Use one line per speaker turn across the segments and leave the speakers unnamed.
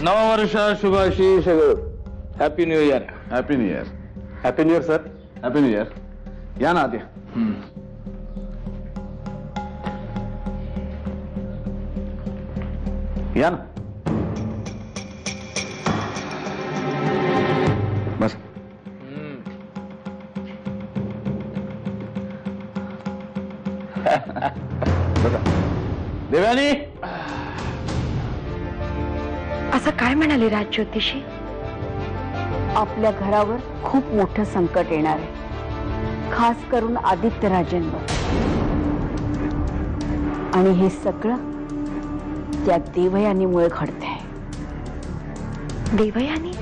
नवा वर्ष शुभाशी सगळं. Happy new year.
Happy new year.
Happy new year sir.
Happy new year. या ना आधी. या ना बस. बसा. देवयानी
असं काय म्हणाले राज ज्योतिषी?
आपल्या घरावर खूप मोठं संकट येणार आहे, खास करून आदित्यराजेंवर. आणि हे सगळं त्या देवयानीमुळे घडतंय.
देवयानी?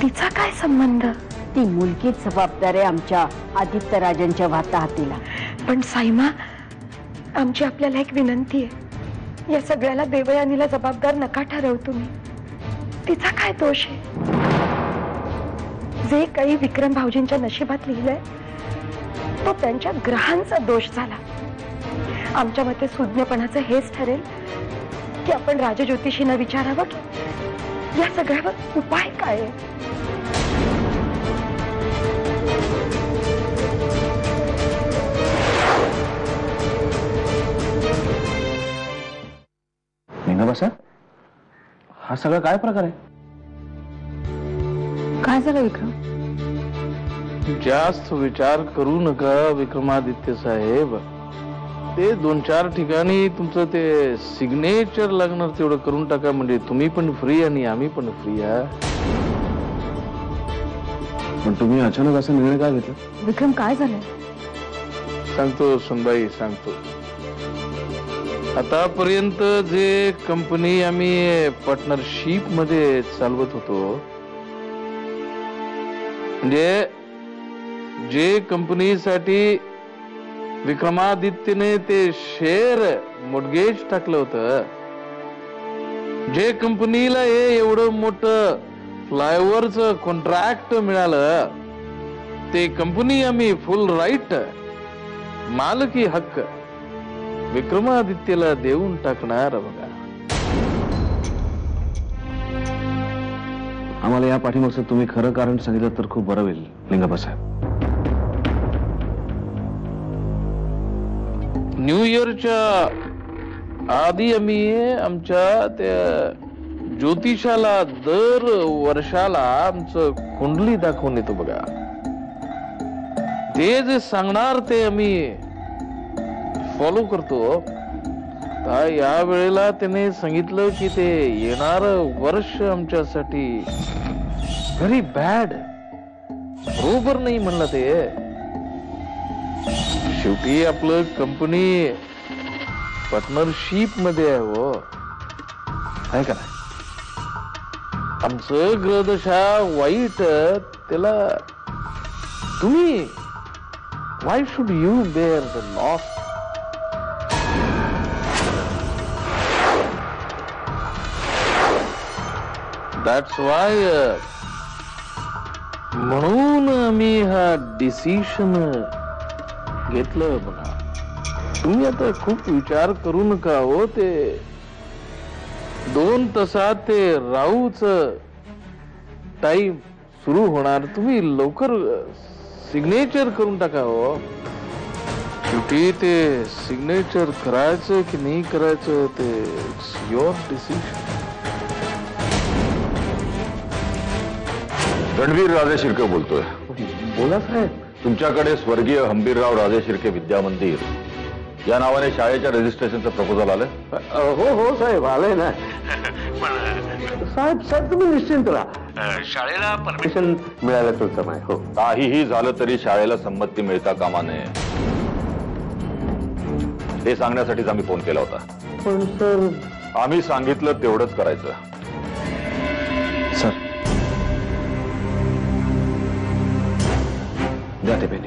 तिचा काय संबंध?
ती मुलगीच जबाबदार आहे आमच्या आदित्यराजेंच्या वाताहतीला.
पण साईमा, आमची आपल्याला एक विनंती आहे, या सगळ्याला देवयानीला जबाबदार नका ठरवू तुम्ही. तिचा काय दोष आहे? जे काही विक्रम भाऊजींच्या नशिबात लिहिलंय तो त्यांच्या ग्रहांचा दोष झाला. आमच्या मते सुज्ञपणाचं हेच ठरेल की आपण राजज्योतिषींना विचारावं की या सगळ्यावर उपाय काय आहे.
बसा. हा सगळा काय प्रकार आहे?
काय झालं विक्रम?
जास्त विचार करू नका विक्रमादित्य साहेब. ते 2-4 ठिकाणी तुमचं ते सिग्नेचर लागणार तेवढं करून टाका, म्हणजे तुम्ही पण फ्री आणि आम्ही पण फ्री.
पण तुम्ही अचानक असा निर्णय काय घेतला?
विक्रम काय झालं?
सांगतो सुनबाई, सांगतो. आतापर्यंत जे कंपनी आम्ही पार्टनरशिप मध्ये चालवत होतो, म्हणजे जे कंपनीसाठी विक्रमादित्यने ते शेअर मोडगेज टाकलं होतं, जे कंपनीला हे एवढं मोठं फ्लायओव्हरचं कॉन्ट्रॅक्ट मिळालं, ते कंपनी आम्ही फुल राईट मालकी हक्क विक्रमादित्यला देऊन टाकणार. बघा,
आम्हाला या पाठीमागचं तुम्ही खरं कारण सांगितलं तर खूप बरं होईल लिंगप्पा साहेब.
न्यू इयरच्या आधी आम्ही आमच्या त्या ज्योतिषाला दर वर्षाला आमचं कुंडली दाखवून येतो. बघा, ते जे सांगणार ते आम्ही फॉलो करतो. या वेळेला त्याने सांगितलं की ते येणार वर्ष आमच्यासाठी व्हेरी बॅड, बरोबर नाही म्हणलं. ते शेवटी आपलं कंपनी पार्टनरशिप मध्ये आहे. हो, आहे का नाही? आमचं ग्रहदशा वाईट, त्याला तुम्ही why should you bear the loss? That's why म्हणून आम्ही हा डिसिशन घेतलं. बघा, तुम्ही आता खूप विचार करू नका. हो, ते 2 तासात ते राहूच टाइम सुरू होणार. तुम्ही लवकर सिग्नेचर करून टाका. हो, शेवटी ते सिग्नेचर करायचं की नाही करायचं ते इट्स युअर डिसिजन.
रणवीर राजे शिर्के बोलतोय.
बोला साहेब.
तुमच्याकडे स्वर्गीय हंबीरराव राजे शिर्के विद्या मंदिर या नावाने शाळेच्या रजिस्ट्रेशनचं प्रपोजल आलंय.
हो हो साहेब, आलंय ना. साहेब साहेब तुम्ही निश्चिंत राहा, शाळेला परमिशन मिळालं तर समय. हो,
काहीही झालं तरी शाळेला संमती मिळता कामा नये हे सांगण्यासाठीच आम्ही फोन केला होता.
पण सर,
आम्ही सांगितलं तेवढंच करायचं.
सर, द्या ते पेन.